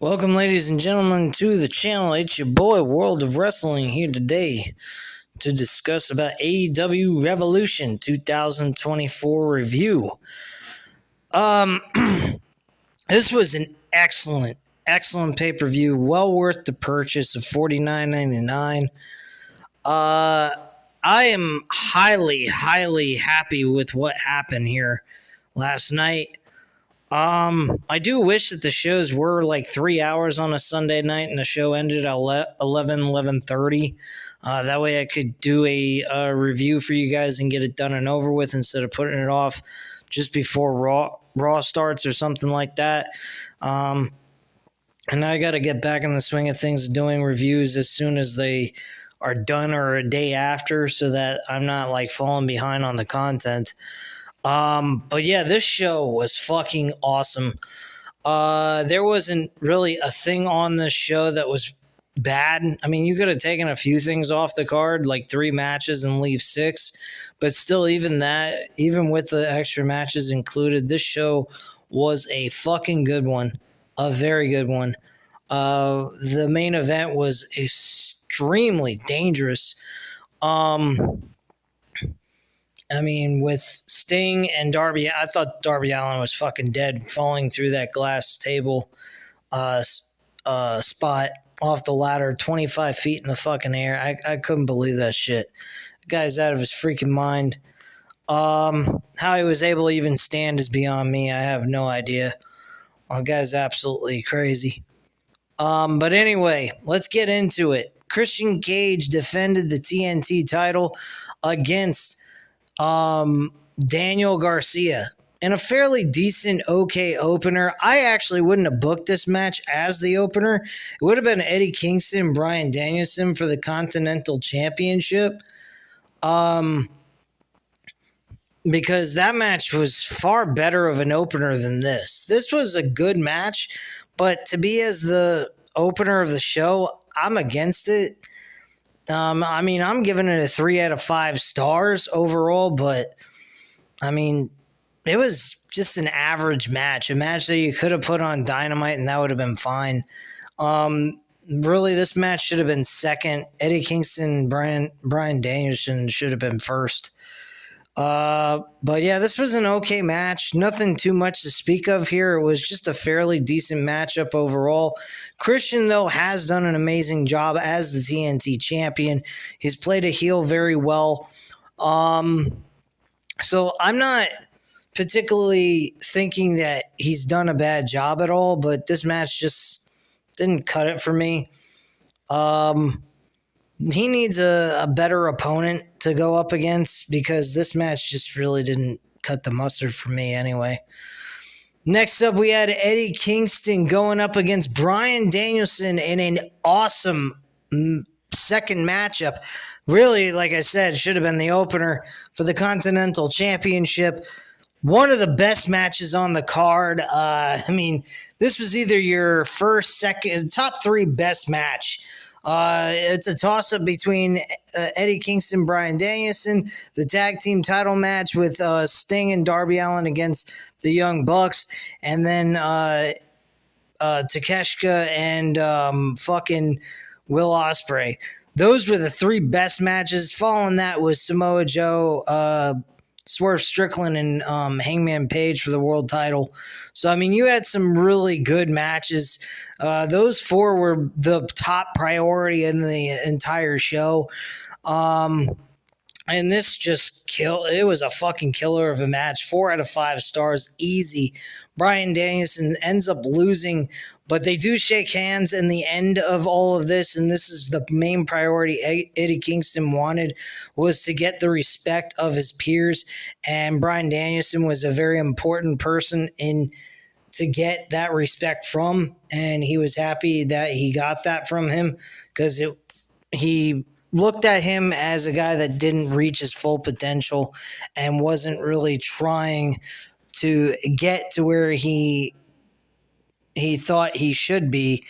Welcome, ladies and gentlemen, to the channel. It's your boy, World of Wrestling, here today to discuss about AEW Revolution 2024 review. This was an excellent pay-per-view, well worth the purchase of $49.99. I am highly happy with what happened here last night. I do wish that the shows were like 3 hours on a Sunday night and the show ended at 11:30. That way I could do a review for you guys and get it done and over with instead of putting it off just before Raw starts or something like that. And I got to get back in the swing of things, doing reviews as soon as they are done or a day after, so that I'm not like falling behind on the content. But yeah, this show was fucking awesome. There wasn't really a thing on this show that was bad. I mean, you could have taken a few things off the card, like 3 matches and leave 6, but still, even with the extra matches included, this show was a fucking good one, a very good one. The main event was extremely dangerous. I mean, with Sting and Darby, I thought Darby Allin was fucking dead, falling through that glass table spot off the ladder, 25 feet in the fucking air. I couldn't believe that shit. The guy's out of his freaking mind. How he was able to even stand is beyond me. I have no idea. The guy's absolutely crazy. But anyway, let's get into it. Christian Cage defended the TNT title against Daniel Garcia in a fairly decent, okay opener. I actually wouldn't have booked this match as the opener. It would have been Eddie Kingston, Bryan Danielson for the Continental Championship. Because that match was far better of an opener than this. This was a good match, but to be as the opener of the show, I'm against it. I mean, I'm giving it a 3 out of 5 stars overall, but I mean, it was just an average match, a match that you could have put on Dynamite and that would have been fine. Really, this match should have been second. Eddie Kingston, Bryan Danielson should have been first. But yeah, this was an okay match. Nothing too much to speak of here. It was just a fairly decent matchup overall. Christian, though, has done an amazing job as the TNT champion. He's played a heel very well. So I'm not particularly thinking that he's done a bad job at all, but this match just didn't cut it for me. He needs a better opponent to go up against because this match just really didn't cut the mustard for me anyway. Next up, we had Eddie Kingston going up against Bryan Danielson in an awesome second matchup. Really, like I said, should have been the opener for the Continental Championship. One of the best matches on the card. I mean, this was either your first, second, top 3 best match. It's a toss-up between Eddie Kingston, Bryan Danielson, the tag team title match with Sting and Darby Allin against the Young Bucks, and then Takeshita and fucking Will Ospreay. Those were the 3 best matches. Following that was Samoa Joe, Swerve Strickland, and Hangman Page for the world title. So, I mean, you had some really good matches. Those 4 were the top priority in the entire show. And this just it was a fucking killer of a match. 4 out of 5 stars, easy. Bryan Danielson ends up losing, but they do shake hands in the end of all of this, and this is the main priority Eddie Kingston wanted, was to get the respect of his peers, and Bryan Danielson was a very important person to get that respect from, and he was happy that he got that from him because he looked at him as a guy that didn't reach his full potential and wasn't really trying to get to where he thought he should be.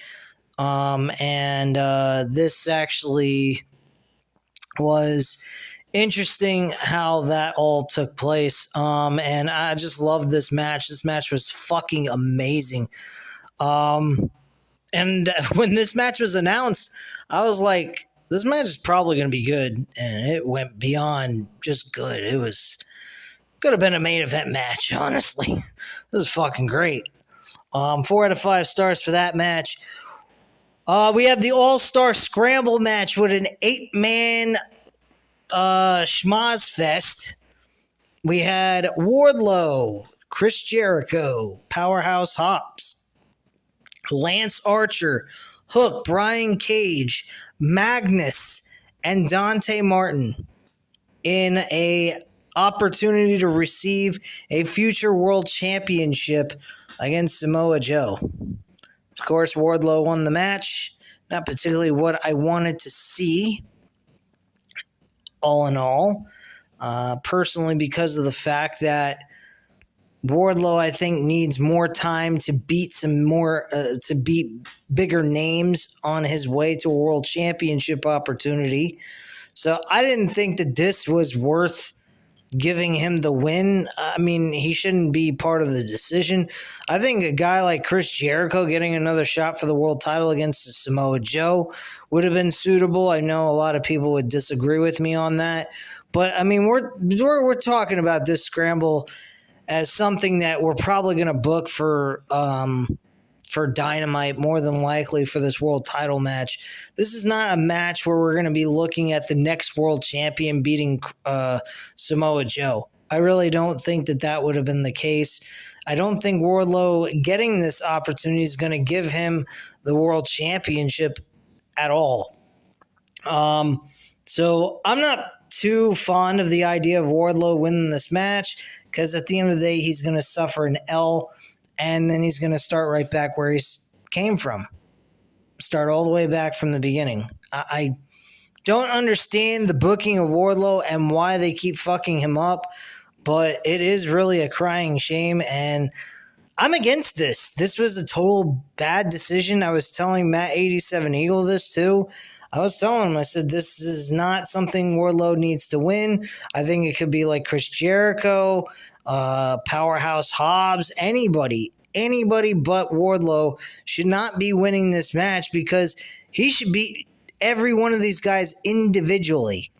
This actually was interesting how that all took place. And I just loved this match. This match was fucking amazing. And when this match was announced, I was like, this match is probably going to be good. And it went beyond just good. It could have been a main event match, honestly. This was fucking great. 4 out of 5 stars for that match. We have the All-Star Scramble match with an 8-man schmoz fest. We had Wardlow, Chris Jericho, Powerhouse Hobbs, Lance Archer, Hook, Brian Cage, Magnus, and Dante Martin in a opportunity to receive a future world championship against Samoa Joe. Of course, Wardlow won the match. Not particularly what I wanted to see, all in all. Personally, because of the fact that Wardlow, I think, needs more time to beat bigger names on his way to a world championship opportunity. So I didn't think that this was worth giving him the win. I mean, he shouldn't be part of the decision. I think a guy like Chris Jericho getting another shot for the world title against Samoa Joe would have been suitable. I know a lot of people would disagree with me on that, but I mean, we're talking about this scramble as something that we're probably going to book for Dynamite, more than likely for this world title match. This is not a match where we're going to be looking at the next world champion beating Samoa Joe. I really don't think that would have been the case. I don't think Wardlow getting this opportunity is going to give him the world championship at all. So I'm not too fond of the idea of Wardlow winning this match, because at the end of the day, he's going to suffer an L, and then he's going to start right back where he came from. Start all the way back from the beginning. I don't understand the booking of Wardlow and why they keep fucking him up, but it is really a crying shame, and I'm against this. This was a total bad decision. I was telling Matt 87 Eagle this too. I was telling him, I said, this is not something Wardlow needs to win. I think it could be like Chris Jericho, Powerhouse Hobbs, anybody but Wardlow should not be winning this match, because he should beat every one of these guys individually.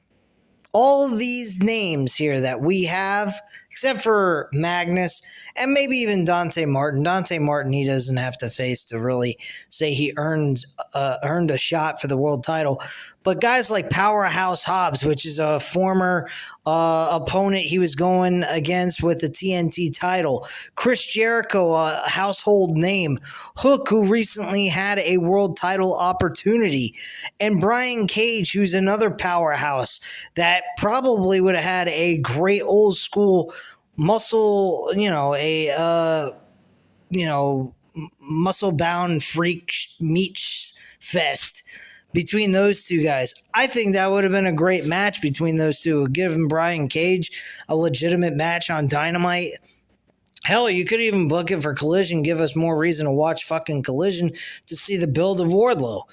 All of these names here that we have, except for Magnus and maybe even Dante Martin. Dante Martin, he doesn't have to face to really say he earned a shot for the world title. But guys like Powerhouse Hobbs, which is a former opponent he was going against with the TNT title. Chris Jericho, a household name. Hook, who recently had a world title opportunity. And Brian Cage, who's another powerhouse that probably would have had a great old school muscle, muscle-bound freak meat fest between those two guys. I think that would have been a great match between those two, giving Brian Cage a legitimate match on Dynamite. Hell, you could even book it for Collision, give us more reason to watch fucking Collision to see the build of Wardlow.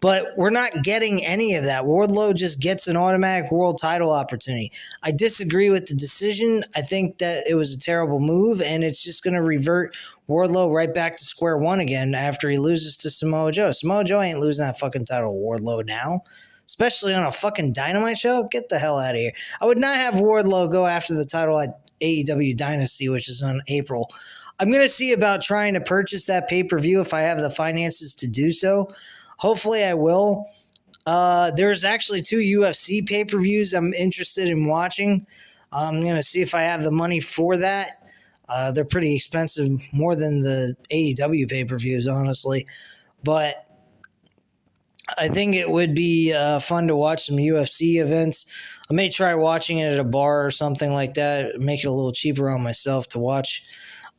But we're not getting any of that. Wardlow just gets an automatic world title opportunity. I disagree with the decision. I think that it was a terrible move, and it's just going to revert Wardlow right back to square one again after he loses to Samoa Joe. Samoa Joe ain't losing that fucking title to Wardlow now, especially on a fucking Dynamite show. Get the hell out of here. I would not have Wardlow go after the title at AEW Dynasty, which is on April. I'm going to see about trying to purchase that pay-per-view if I have the finances to do so. Hopefully I will. There's actually 2 UFC pay-per-views I'm interested in watching. I'm going to see if I have the money for that. They're pretty expensive, more than the AEW pay-per-views, honestly. But I think it would be fun to watch some UFC events. I may try watching it at a bar or something like that, make it a little cheaper on myself to watch.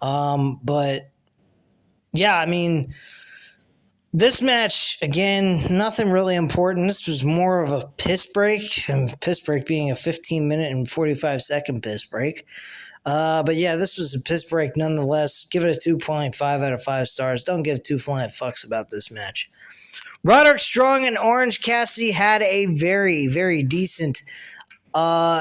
But yeah, I mean, this match, again, nothing really important. This was more of a piss break, and piss break being a 15-minute and 45-second piss break. But yeah, this was a piss break nonetheless. Give it a 2.5 out of 5 stars. Don't give 2 flying fucks about this match. Roderick Strong and Orange Cassidy had a very, very decent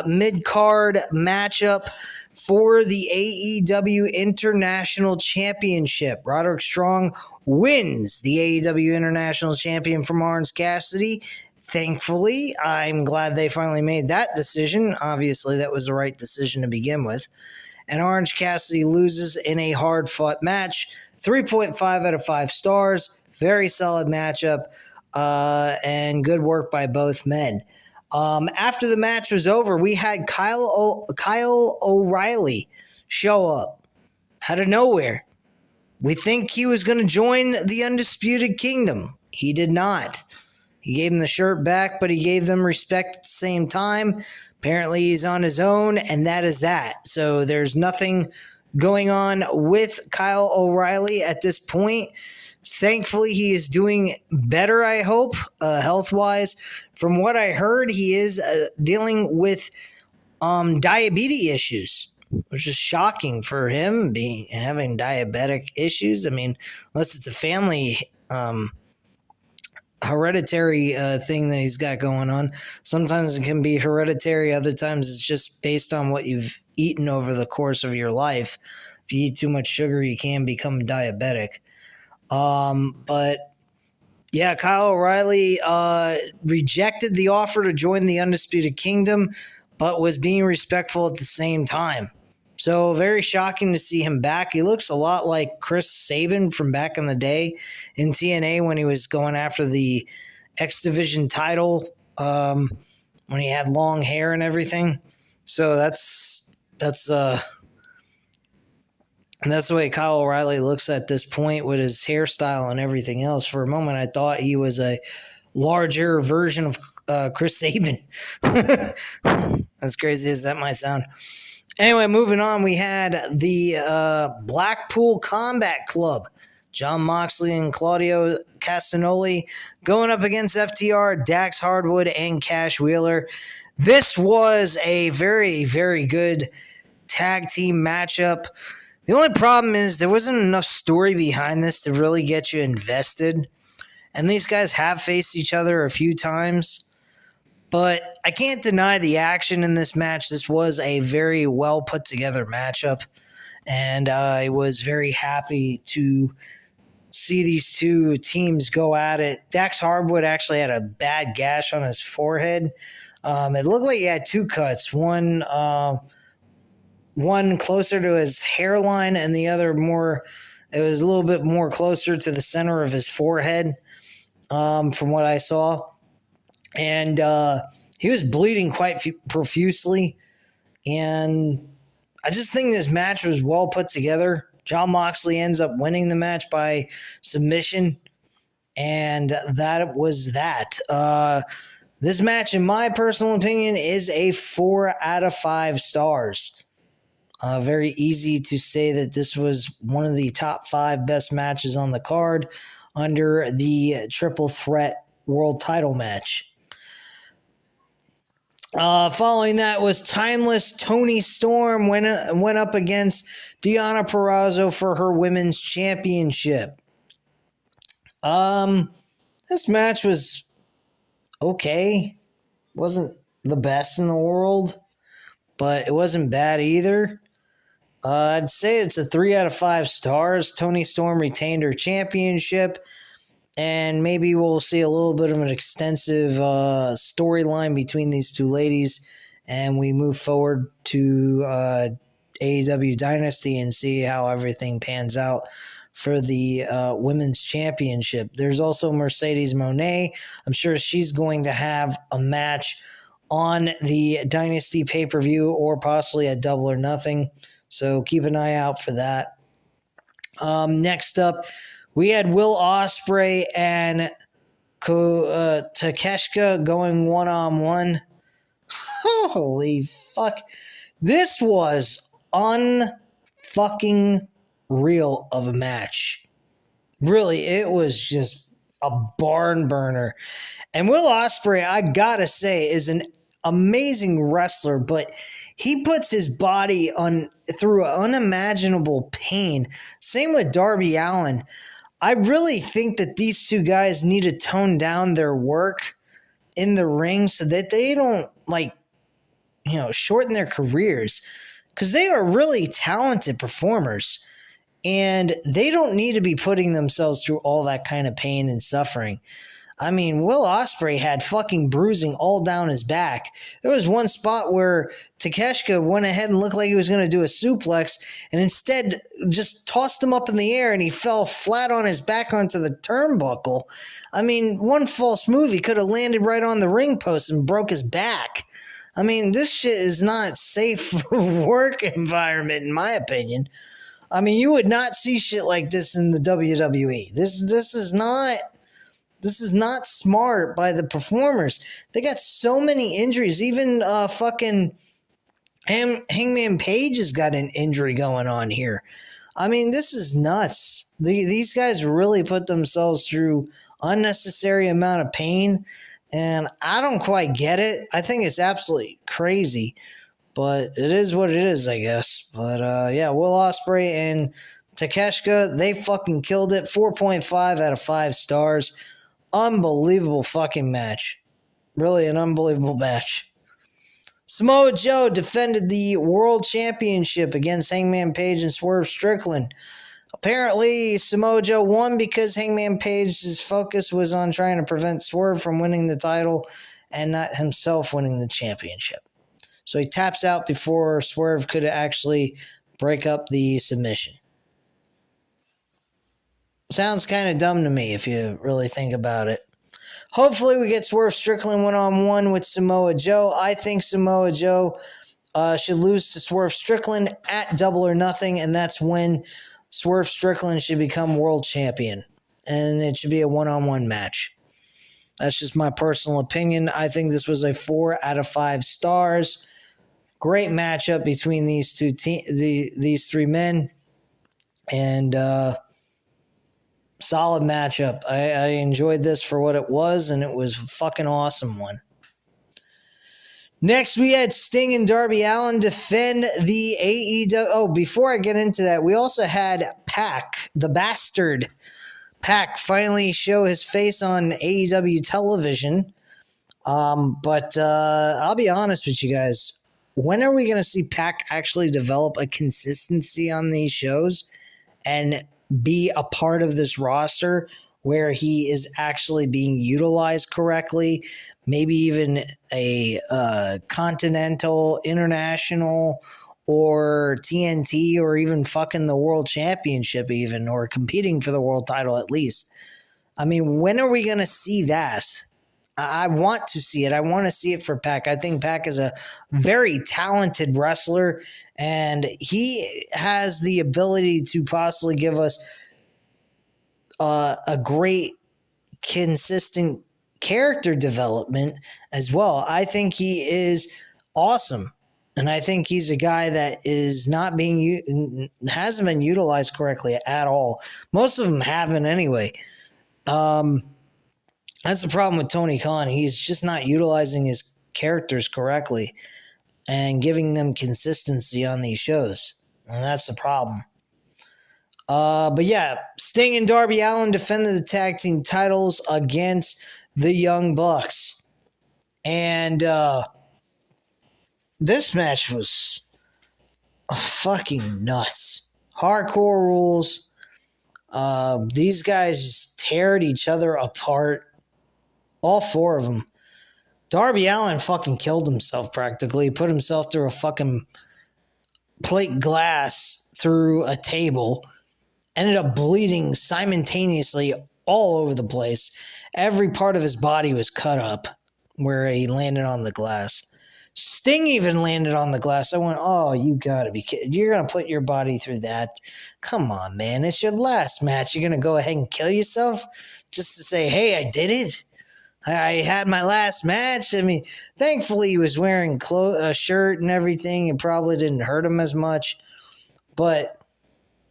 mid-card matchup for the AEW International Championship. Roderick Strong wins the AEW International Champion from Orange Cassidy. Thankfully, I'm glad they finally made that decision. Obviously, that was the right decision to begin with. And Orange Cassidy loses in a hard-fought match. 3.5 out of 5 stars. Very solid matchup. And good work by both men. After the match was over, we had Kyle O'Reilly show up out of nowhere. We think he was going to join the Undisputed Kingdom. He did not. He gave him the shirt back, but he gave them respect at the same time. Apparently he's on his own, and that is that. So there's nothing going on with Kyle O'Reilly at this point. Thankfully, he is doing better, I hope, health-wise. From what I heard, he is dealing with diabetes issues, which is shocking for him, having diabetic issues. I mean, unless it's a family hereditary thing that he's got going on. Sometimes it can be hereditary. Other times it's just based on what you've eaten over the course of your life. If you eat too much sugar, you can become diabetic. But yeah, Kyle O'Reilly rejected the offer to join the Undisputed Kingdom, but was being respectful at the same time. So very shocking to see him back. He looks a lot like Chris Sabin from back in the day in TNA when he was going after the X Division title, when he had long hair and everything. So that's the way Kyle O'Reilly looks at this point with his hairstyle and everything else. For a moment, I thought he was a larger version of Chris Sabin. As crazy as that might sound. Anyway, moving on, we had the Blackpool Combat Club. Jon Moxley and Claudio Castagnoli going up against FTR, Dax Hardwood, and Cash Wheeler. This was a very, very good tag team matchup. The only problem is there wasn't enough story behind this to really get you invested. And these guys have faced each other a few times. But I can't deny the action in this match. This was a very well put together matchup. And I was very happy to see these two teams go at it. Dax Hardwood actually had a bad gash on his forehead. It looked like he had two cuts. One closer to his hairline and the other it was a little bit more closer to the center of his forehead, from what I saw. And he was bleeding quite profusely. And I just think this match was well put together. Jon Moxley ends up winning the match by submission. And that was that. This match, in my personal opinion, is a 4 out of 5 stars. Very easy to say that this was one of the top 5 best matches on the card under the Triple Threat World Title match. Following that was Timeless Toni Storm went up against Deonna Purrazzo for her Women's Championship. This match was okay. Wasn't the best in the world, but it wasn't bad either. I'd say it's a 3 out of 5 stars. Toni Storm retained her championship, and maybe we'll see a little bit of an extensive storyline between these two ladies, and we move forward to AEW Dynasty and see how everything pans out for the Women's Championship. There's also Mercedes Moné. I'm sure she's going to have a match on the Dynasty pay-per-view or possibly a Double or Nothing. So keep an eye out for that. Next up, we had Will Ospreay and Takeshita going one-on-one. Holy fuck. This was unfucking real of a match. Really, it was just a barn burner. And Will Ospreay, I gotta say, is an amazing wrestler, but he puts his body through unimaginable pain. Same with Darby Allin. I really think that these two guys need to tone down their work in the ring so that they don't shorten their careers, because they are really talented performers. And they don't need to be putting themselves through all that kind of pain and suffering. I mean, Will Ospreay had fucking bruising all down his back. There was one spot where Takeshita went ahead and looked like he was going to do a suplex, and instead just tossed him up in the air, and he fell flat on his back onto the turnbuckle. I mean, one false move, he could have landed right on the ring post and broke his back. I mean, this shit is not safe work environment, in my opinion. I mean, you would not see shit like this in the WWE. This is not smart by the performers. They got so many injuries. Even fucking Hangman Page has got an injury going on here. I mean, this is nuts. These guys really put themselves through unnecessary amount of pain, and I don't quite get it. I think it's absolutely crazy. But it is what it is, I guess. But, yeah, Will Ospreay and Takeshita, they fucking killed it. 4.5 out of 5 stars. Unbelievable fucking match. Really an unbelievable match. Samoa Joe defended the World Championship against Hangman Page and Swerve Strickland. Apparently, Samoa Joe won because Hangman Page's focus was on trying to prevent Swerve from winning the title and not himself winning the championship. So he taps out before Swerve could actually break up the submission. Sounds kind of dumb to me if you really think about it. Hopefully we get Swerve Strickland one-on-one with Samoa Joe. I think Samoa Joe should lose to Swerve Strickland at Double or Nothing, and that's when Swerve Strickland should become world champion. And it should be a one-on-one match. That's just my personal opinion. I think this was a 4 out of 5 stars. Great matchup between these these three men. And solid matchup. I enjoyed this for what it was, and it was a fucking awesome one. Next, we had Sting and Darby Allin defend the AEW. Oh, before I get into that, we also had Pac, the bastard Pac, finally show his face on AEW television. But I'll be honest with you guys. When are we going to see Pac actually develop a consistency on these shows and be a part of this roster where he is actually being utilized correctly? Maybe even a continental, international, or TNT, or even fucking the world championship even, or competing for the world title at least. I mean, when are we going to see that? I want to see it. I want to see it for Pac. I think Pac is a very talented wrestler, and he has the ability to possibly give us a great, consistent character development as well. I think he is awesome. And I think he's a guy that is not hasn't been utilized correctly at all. Most of them haven't anyway. That's the problem with Tony Khan. He's just not utilizing his characters correctly and giving them consistency on these shows. And that's the problem. But yeah, Sting and Darby Allin defended the tag team titles against the Young Bucks. And this match was fucking nuts. Hardcore rules. These guys just teared each other apart. All four of them. Darby Allin fucking killed himself practically. Put himself through a fucking plate glass through a table. Ended up bleeding simultaneously all over the place. Every part of his body was cut up where he landed on the glass. Sting even landed on the glass. I went, oh, you gotta be kidding. You're gonna put your body through that? Come on, man. It's your last match. You're gonna go ahead and kill yourself just to say, hey, I did it? I had my last match. I mean, thankfully he was wearing a shirt and everything. It probably didn't hurt him as much. But,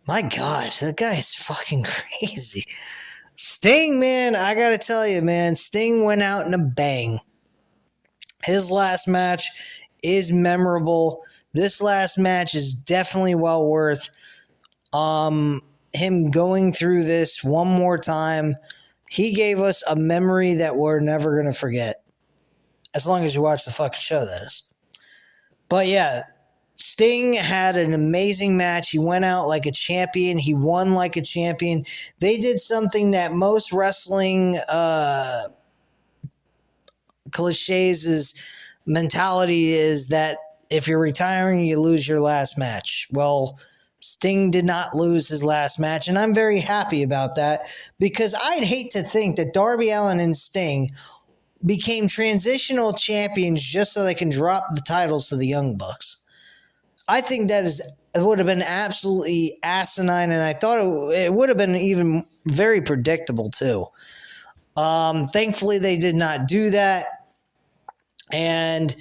my God, that guy is fucking crazy. Sting, man, I gotta tell you, man, Sting went out in a bang. His last match is memorable. This last match is definitely well worth him going through this one more time. He gave us a memory that we're never going to forget. As long as you watch the fucking show, that is. But yeah, Sting had an amazing match. He went out like a champion. He won like a champion. They did something that most wrestling cliches' mentality is, that if you're retiring, you lose your last match. Well, Sting did not lose his last match, and I'm very happy about that, because I'd hate to think that Darby Allin and Sting became transitional champions just so they can drop the titles to the Young Bucks. I think it would have been absolutely asinine, and I thought it would have been even very predictable too. Thankfully, they did not do that, and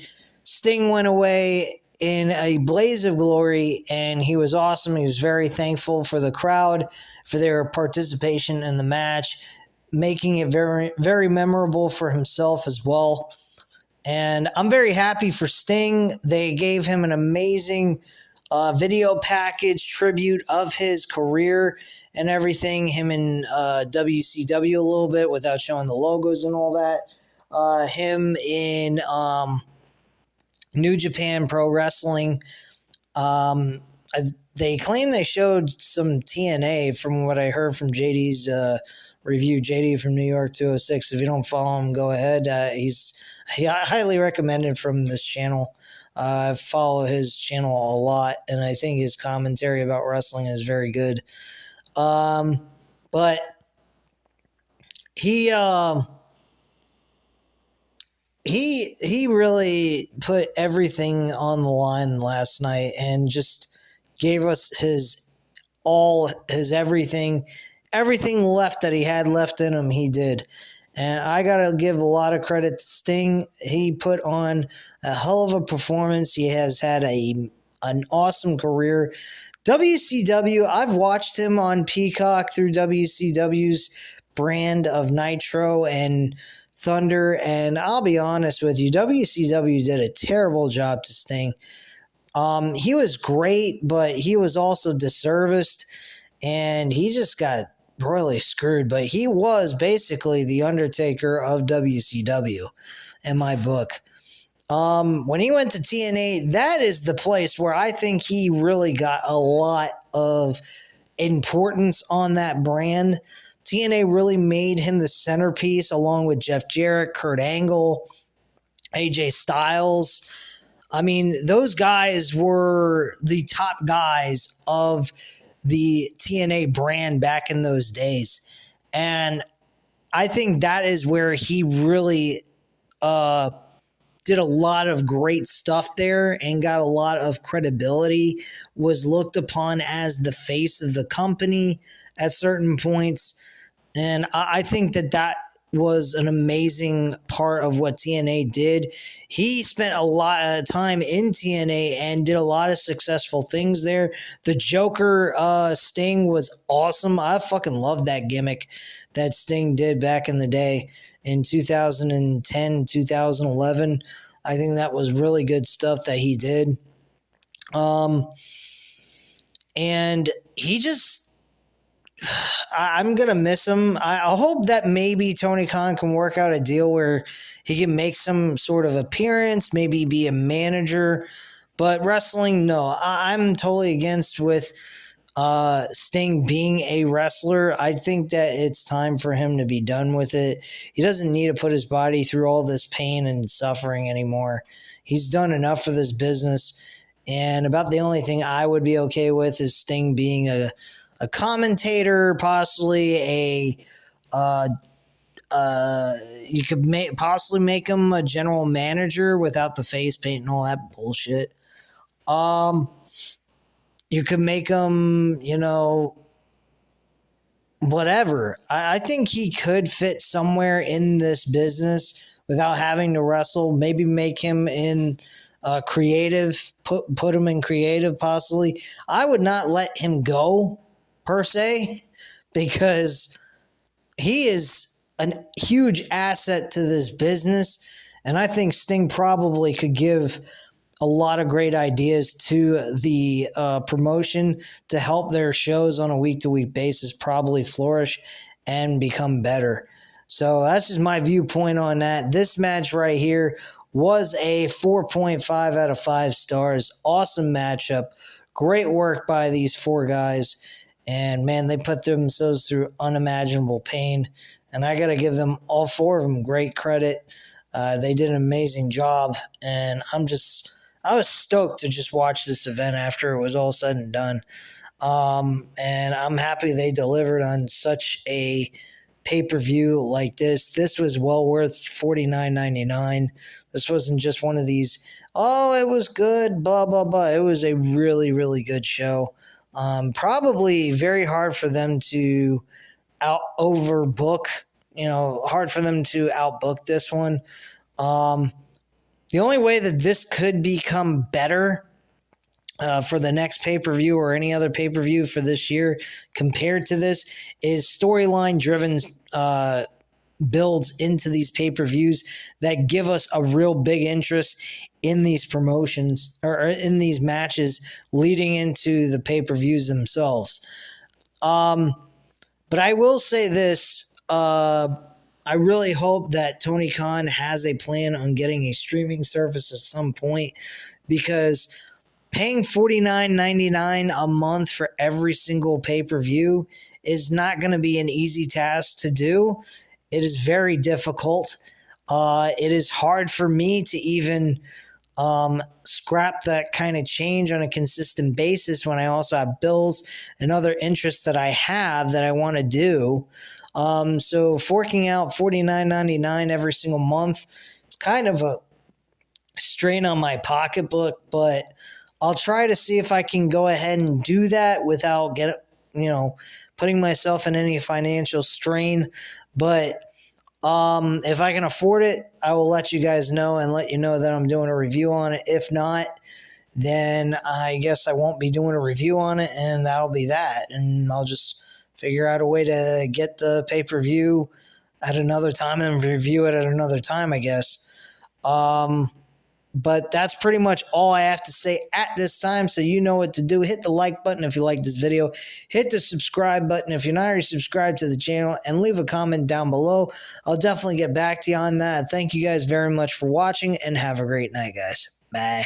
Sting went away in a blaze of glory, and he was awesome. He was very thankful for the crowd for their participation in the match, making it very, very memorable for himself as well. And I'm very happy for Sting. They gave him an amazing video package tribute of his career and everything, him in WCW a little bit without showing the logos and all that. Him in New Japan Pro Wrestling. They claim they showed some TNA from what I heard from JD's review. JD from New York 206. If you don't follow him, go ahead. He highly recommended from this channel. I follow his channel a lot, and I think his commentary about wrestling is very good. But he really put everything on the line last night and just gave us his everything left that he had left in him. He did. And I got to give a lot of credit to Sting. He put on a hell of a performance. He has had an awesome career. WCW, I've watched him on Peacock through WCW's brand of Nitro and Thunder, and I'll be honest with you, WCW did a terrible job to Sting. He was great, but he was also disserviced, and he just got royally screwed. But he was basically the Undertaker of WCW in my book. When he went to TNA, that is the place where I think he really got a lot of importance on that brand. TNA really made him the centerpiece, along with Jeff Jarrett, Kurt Angle, AJ Styles. I mean, those guys were the top guys of the TNA brand back in those days. And I think that is where he really did a lot of great stuff there and got a lot of credibility, was looked upon as the face of the company at certain points. And I think that was an amazing part of what TNA did. He spent a lot of time in TNA and did a lot of successful things there. The Joker Sting was awesome. I fucking loved that gimmick that Sting did back in the day in 2010, 2011. I think that was really good stuff that he did. And he just... I'm going to miss him. I hope that maybe Tony Khan can work out a deal where he can make some sort of appearance, maybe be a manager. But wrestling, no. I'm totally against with Sting being a wrestler. I think that it's time for him to be done with it. He doesn't need to put his body through all this pain and suffering anymore. He's done enough for this business. And about the only thing I would be okay with is Sting being a commentator, possibly you could possibly make him a general manager without the face paint and all that bullshit. You could make him, whatever. I think he could fit somewhere in this business without having to wrestle. Maybe make him in creative, put him in creative possibly. I would not let him go per se, because he is a huge asset to this business, and I think Sting probably could give a lot of great ideas to the promotion to help their shows on a week-to-week basis probably flourish and become better. So that's just my viewpoint on that. This match right here was a 4.5 out of 5 stars. Awesome matchup. Great work by these 4 guys. And, man, they put themselves through unimaginable pain. And I got to give them, all 4 of them, great credit. They did an amazing job. And I was stoked to just watch this event after it was all said and done. And I'm happy they delivered on such a pay-per-view like this. This was well worth $49.99. This wasn't just one of these, oh, it was good, blah, blah, blah. It was a really, really good show. Probably very hard for them to overbook, hard for them to outbook this one. The only way that this could become better for the next pay-per-view or any other pay-per-view for this year compared to this is storyline-driven builds into these pay-per-views that give us a real big interest in these promotions or in these matches leading into the pay-per-views themselves. But I will say this, I really hope that Tony Khan has a plan on getting a streaming service at some point, because paying $49.99 a month for every single pay-per-view is not going to be an easy task to do. It is very difficult. It is hard for me to even scrap that kind of change on a consistent basis when I also have bills and other interests that I have that I want to do. So forking out $49.99 every single month, it's kind of a strain on my pocketbook, but I'll try to see if I can go ahead and do that without putting myself in any financial strain. But if I can afford it, I will let you guys know and let you know that I'm doing a review on it. If not, then I guess I won't be doing a review on it, and that'll be that. And I'll just figure out a way to get the pay-per-view at another time and review it at another time, I guess. But that's pretty much all I have to say at this time, so you know what to do. Hit the like button if you like this video. Hit the subscribe button if you're not already subscribed to the channel, and leave a comment down below. I'll definitely get back to you on that. Thank you guys very much for watching, and have a great night, guys. Bye.